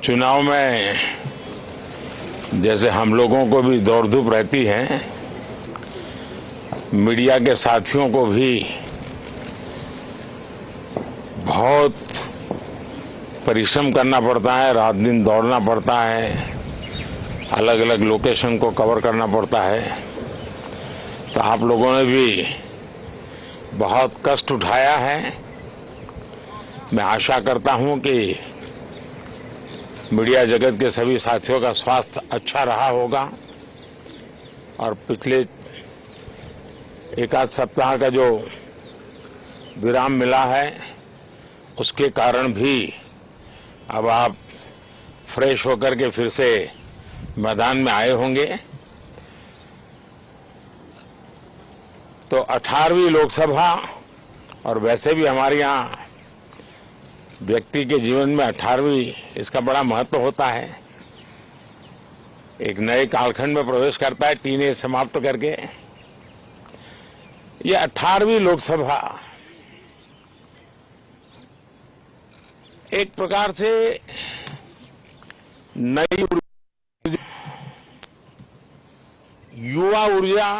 चुनाव में जैसे हम लोगों को भी दौड़ धूप रहती है, मीडिया के साथियों को भी बहुत परिश्रम करना पड़ता है, रात दिन दौड़ना पड़ता है, अलग अलग लोकेशन को कवर करना पड़ता है। तो आप लोगों ने भी बहुत कष्ट उठाया है। मैं आशा करता हूं कि मीडिया जगत के सभी साथियों का स्वास्थ्य अच्छा रहा होगा और पिछले एक आध सप्ताह का जो विराम मिला है उसके कारण भी अब आप फ्रेश होकर के फिर से मैदान में आए होंगे। तो 18वीं लोकसभा, और वैसे भी हमारे यहाँ व्यक्ति के जीवन में 18वीं इसका बड़ा महत्व होता है। एक नए कालखंड में प्रवेश करता है टीनेज समाप्त करके। ये 18वीं लोकसभा एक प्रकार से नई युवा ऊर्जा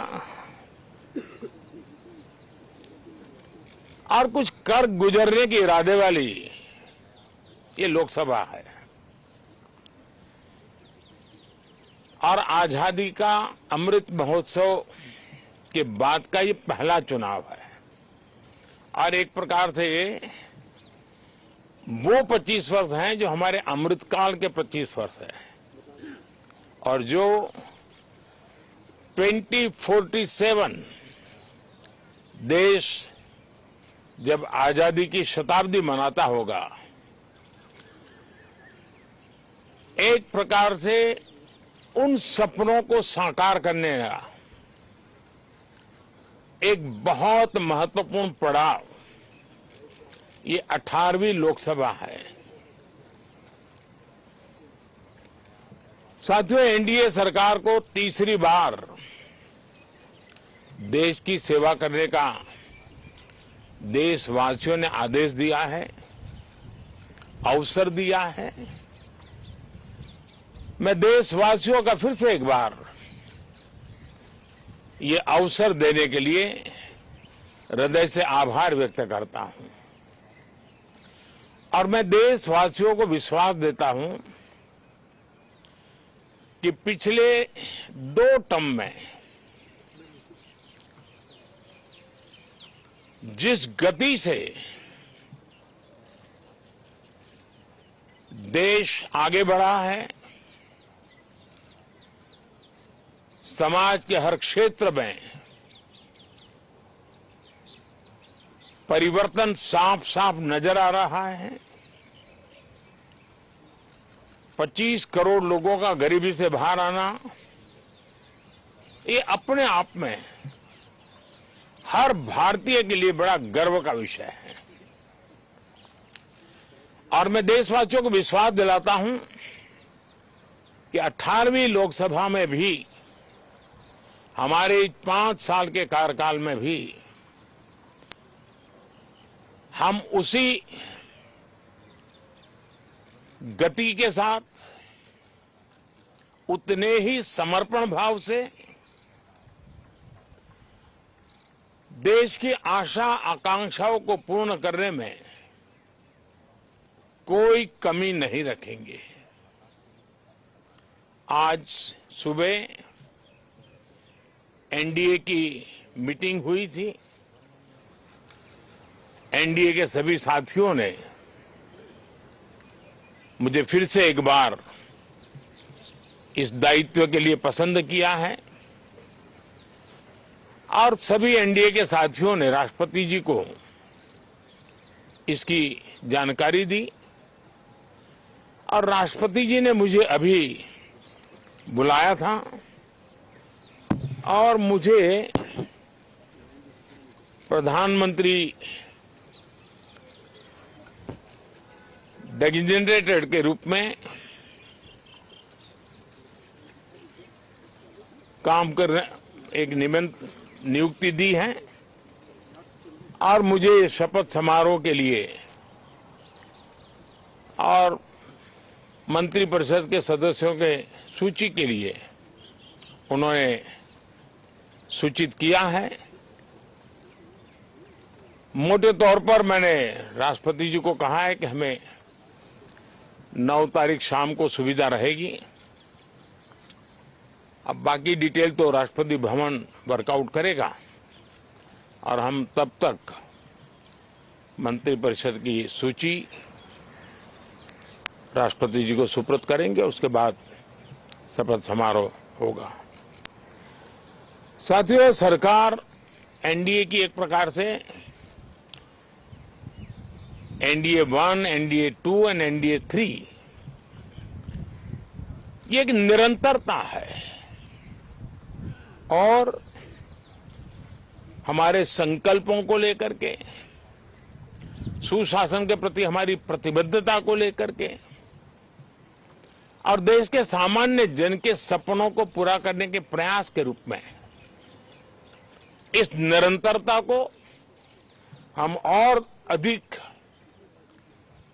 और कुछ कर गुजरने के इरादे वाली ये लोकसभा है और आजादी का अमृत महोत्सव के बाद का ये पहला चुनाव है। और एक प्रकार से वो 25 वर्ष हैं जो हमारे अमृतकाल के 25 वर्ष है और जो 2047 देश जब आजादी की शताब्दी मनाता होगा, एक प्रकार से उन सपनों को साकार करने का एक बहुत महत्वपूर्ण पड़ाव ये 18वीं लोकसभा है। साथियों, एनडीए सरकार को तीसरी बार देश की सेवा करने का देशवासियों ने आदेश दिया है, अवसर दिया है। मैं देशवासियों का फिर से एक बार ये अवसर देने के लिए हृदय से आभार व्यक्त करता हूं और मैं देशवासियों को विश्वास देता हूं कि पिछले 2 टर्म में जिस गति से देश आगे बढ़ा है, समाज के हर क्षेत्र में परिवर्तन साफ साफ नजर आ रहा है। 25 करोड़ लोगों का गरीबी से बाहर आना ये अपने आप में हर भारतीय के लिए बड़ा गर्व का विषय है और मैं देशवासियों को विश्वास दिलाता हूं कि 18वीं लोकसभा में भी, हमारे 5 साल के कार्यकाल में भी हम उसी गति के साथ, उतने ही समर्पण भाव से देश की आशा आकांक्षाओं को पूर्ण करने में कोई कमी नहीं रखेंगे। आज सुबह एनडीए की मीटिंग हुई थी। एनडीए के सभी साथियों ने मुझे फिर से एक बार इस दायित्व के लिए पसंद किया है और सभी एनडीए के साथियों ने राष्ट्रपति जी को इसकी जानकारी दी और राष्ट्रपति जी ने मुझे अभी बुलाया था और मुझे प्रधानमंत्री डेजिग्नेटेड के रूप में काम कर एक नियुक्ति दी है और मुझे शपथ समारोह के लिए और मंत्रिपरिषद के सदस्यों के सूची के लिए उन्होंने सूचित किया है। मोटे तौर पर मैंने राष्ट्रपति जी को कहा है कि हमें 9 तारीख शाम को सुविधा रहेगी। अब बाकी डिटेल तो राष्ट्रपति भवन वर्कआउट करेगा और हम तब तक मंत्रिपरिषद की सूची राष्ट्रपति जी को सुपुर्द करेंगे। उसके बाद शपथ समारोह होगा। साथियों, सरकार एनडीए की एक प्रकार से एनडीए 1, एनडीए 2 और एनडीए 3 ये एक निरंतरता है और हमारे संकल्पों को लेकर के, सुशासन के प्रति हमारी प्रतिबद्धता को लेकर के और देश के सामान्य जन के सपनों को पूरा करने के प्रयास के रूप में इस निरंतरता को हम और अधिक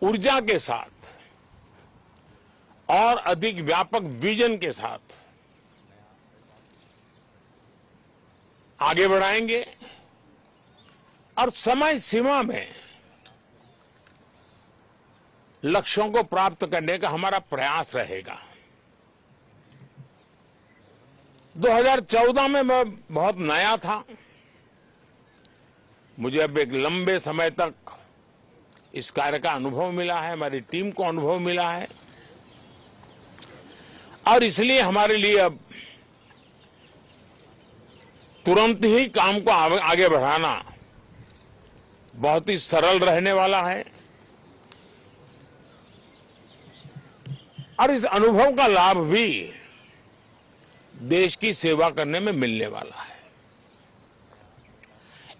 ऊर्जा के साथ और अधिक व्यापक विजन के साथ आगे बढ़ाएंगे और समय सीमा में लक्ष्यों को प्राप्त करने का हमारा प्रयास रहेगा। 2014 में मैं बहुत नया था। मुझे अब एक लंबे समय तक इस कार्य का अनुभव मिला है, हमारी टीम को अनुभव मिला है और इसलिए हमारे लिए अब तुरंत ही काम को आगे बढ़ाना बहुत ही सरल रहने वाला है और इस अनुभव का लाभ भी देश की सेवा करने में मिलने वाला है।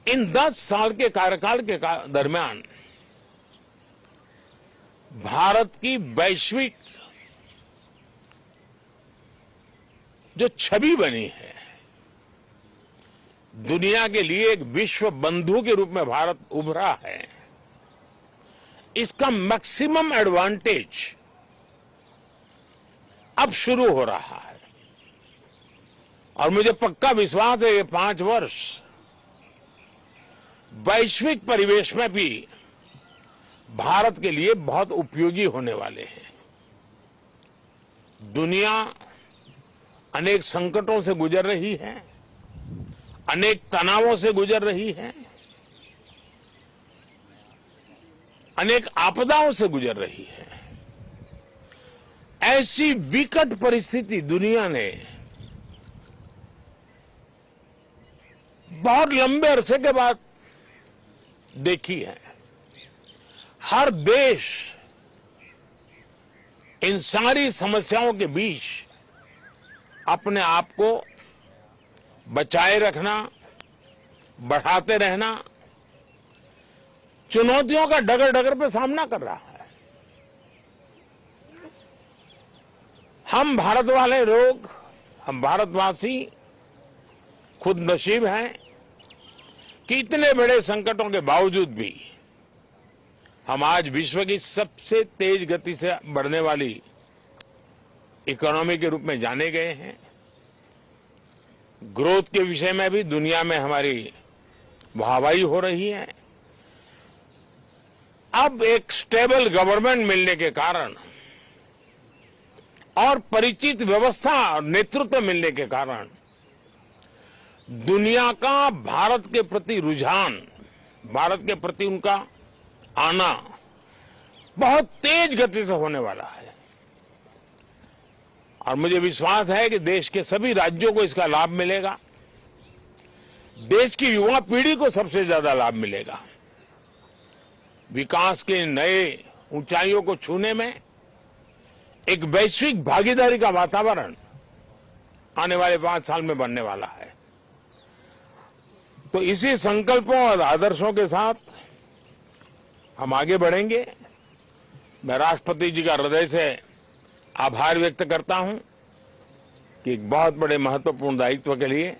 इन 10 साल के कार्यकाल के दरमियान भारत की वैश्विक जो छवि बनी है, दुनिया के लिए एक विश्व बंधु के रूप में भारत उभरा है, इसका मैक्सिमम एडवांटेज अब शुरू हो रहा है और मुझे पक्का विश्वास है ये 5 वर्ष वैश्विक परिवेश में भी भारत के लिए बहुत उपयोगी होने वाले हैं। दुनिया अनेक संकटों से गुजर रही है, अनेक तनावों से गुजर रही है, अनेक आपदाओं से गुजर रही है। ऐसी विकट परिस्थिति दुनिया ने बहुत लंबे अरसे के बाद देखी है। हर देश इन सारी समस्याओं के बीच अपने आप को बचाए रखना, बढ़ाते रहना, चुनौतियों का डगर डगर पे सामना कर रहा है। हम भारत वाले लोग, हम भारतवासी खुद नसीब हैं कि इतने बड़े संकटों के बावजूद भी हम आज विश्व की सबसे तेज गति से बढ़ने वाली इकोनॉमी के रूप में जाने गए हैं। ग्रोथ के विषय में भी दुनिया में हमारी वाहवाही हो रही है। अब एक स्टेबल गवर्नमेंट मिलने के कारण और परिचित व्यवस्था और नेतृत्व मिलने के कारण दुनिया का भारत के प्रति रुझान, भारत के प्रति उनका आना बहुत तेज गति से होने वाला है और मुझे विश्वास है कि देश के सभी राज्यों को इसका लाभ मिलेगा। देश की युवा पीढ़ी को सबसे ज्यादा लाभ मिलेगा। विकास के नए ऊंचाइयों को छूने में एक वैश्विक भागीदारी का वातावरण आने वाले 5 साल में बनने वाला है। तो इसी संकल्पों और आदर्शों के साथ हम आगे बढ़ेंगे। मैं राष्ट्रपति जी का हृदय से आभार व्यक्त करता हूं कि एक बहुत बड़े महत्वपूर्ण दायित्व के लिए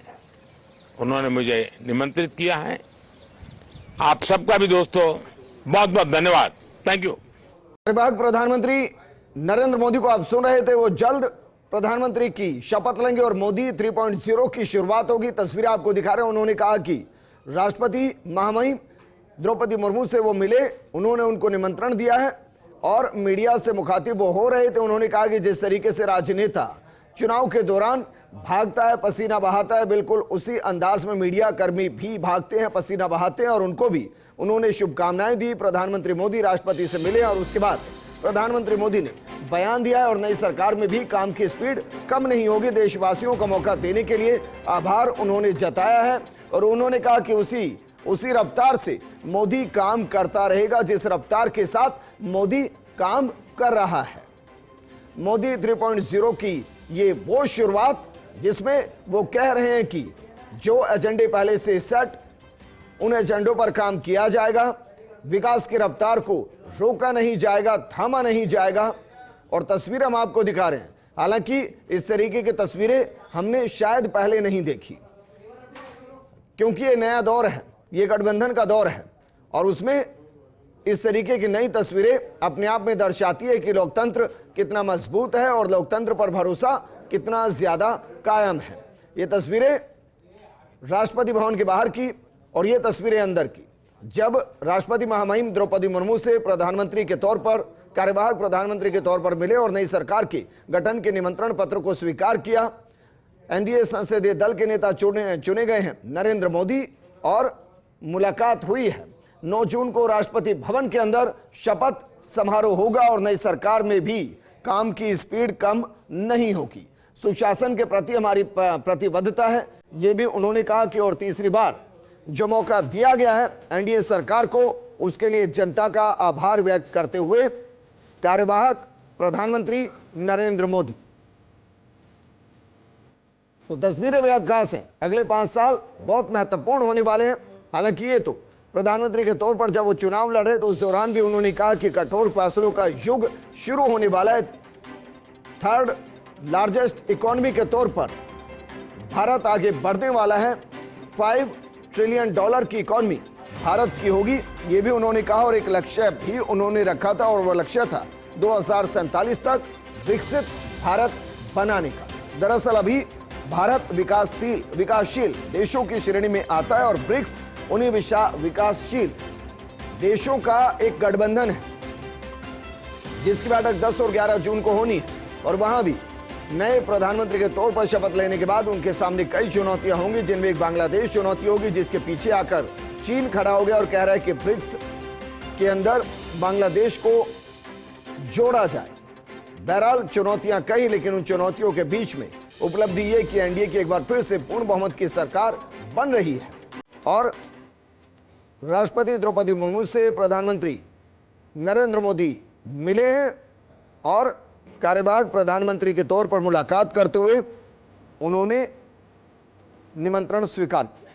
उन्होंने मुझे निमंत्रित किया है। आप सबका भी दोस्तों बहुत बहुत धन्यवाद। Thank you. कार्यवाहक प्रधानमंत्री नरेंद्र मोदी को आप सुन रहे थे, वो जल्द प्रधानमंत्री की शपथ लेंगे और मोदी 3.0 की शुरुआत होगी। तस्वीरें आपको दिखा रहे हैं। उन्होंने कहा कि राष्ट्रपति महामहिम द्रौपदी मुर्मू से वो मिले, उन्होंने उनको निमंत्रण दिया है और मीडिया से मुखातिब वो हो रहे थे। उन्होंने कहा कि जिस तरीके से राजनेता चुनाव के दौरान भागता है, पसीना बहाता है, बिल्कुल उसी अंदाज में मीडिया कर्मी भी भागते हैं, पसीना बहाते हैं। और उनको भी उन्होंने शुभकामनाएं दी। प्रधानमंत्री मोदी राष्ट्रपति से मिले और उसके बाद प्रधानमंत्री मोदी ने बयान दिया है और नई सरकार में भी काम की स्पीड कम नहीं होगी। देशवासियों को मौका देने के लिए आभार उन्होंने जताया है और उन्होंने कहा कि उसी रफ्तार से मोदी काम करता रहेगा जिस रफ्तार के साथ मोदी काम कर रहा है। मोदी 3.0 की ये वो शुरुआत जिसमें वो कह रहे हैं कि जो एजेंडे पहले से सेट, उन एजेंडों पर काम किया जाएगा, विकास की रफ्तार को रोका नहीं जाएगा, थामा नहीं जाएगा। और तस्वीरें हम आपको दिखा रहे हैं। हालांकि इस तरीके की तस्वीरें हमने शायद पहले नहीं देखी, क्योंकि ये नया दौर है, ये गठबंधन का दौर है और उसमें इस तरीके की नई तस्वीरें अपने आप में दर्शाती है कि लोकतंत्र कितना मजबूत है और लोकतंत्र पर भरोसा कितना ज्यादा कायम है। ये तस्वीरें राष्ट्रपति भवन के बाहर की और ये तस्वीरें अंदर की, जब राष्ट्रपति महामहिम द्रौपदी मुर्मू से प्रधानमंत्री के तौर पर, कार्यवाहक प्रधानमंत्री के तौर पर मिले और नई सरकार के गठन के निमंत्रण पत्र को स्वीकार किया। एनडीए संसदीय दल के नेता चुने गए हैं नरेंद्र मोदी और मुलाकात हुई है। 9 जून को राष्ट्रपति भवन के अंदर शपथ समारोह होगा और नई सरकार में भी काम की स्पीड कम नहीं होगी। सुशासन के प्रति हमारी प्रतिबद्धता है, ये भी उन्होंने कहा कि और तीसरी बार जो मौका दिया गया है एनडीए सरकार को, उसके लिए जनता का आभार व्यक्त करते हुए कार्यवाहक प्रधानमंत्री नरेंद्र मोदी। तो तस्वीरें बेहद खास हैं। अगले 5 साल बहुत महत्वपूर्ण होने वाले हैं। हालांकि ये तो प्रधानमंत्री के तौर पर जब वो चुनाव लड़ रहे तो उस दौरान भी उन्होंने कहा कि कठोर फैसलों का युग शुरू होने वाला है। 3rd लार्जेस्ट इकोनॉमी के तौर पर भारत आगे बढ़ने वाला है। $5 ट्रिलियन की इकोनॉमी भारत की होगी, ये भी उन्होंने कहा और एक लक्ष्य भी उन्होंने रखा था और वो लक्ष्य था 2047 तक विकसित भारत बनाने का। दरअसल अभी भारत विकासशील देशों की श्रेणी में आता है और ब्रिक्स उन्हीं विकासशील देशों का एक गठबंधन है जिसकी बैठक 10 और 11 जून को होनी है। और वहां भी नए प्रधानमंत्री के तौर पर शपथ लेने के बाद उनके सामने कई चुनौतियां होंगी, जिनमें एक बांग्लादेश चुनौती होगी, जिसके पीछे आकर चीन खड़ा हो गया और कह रहा है कि ब्रिक्स के अंदर बांग्लादेश को जोड़ा जाए। बहरहाल चुनौतियां कई, लेकिन उन चुनौतियों के बीच में उपलब्धि ये कि एनडीए की एक बार फिर से पूर्ण बहुमत की सरकार बन रही है और राष्ट्रपति द्रौपदी मुर्मू से प्रधानमंत्री नरेंद्र मोदी मिले हैं और कार्यवाहक प्रधानमंत्री के तौर पर मुलाकात करते हुए उन्होंने निमंत्रण स्वीकार किया।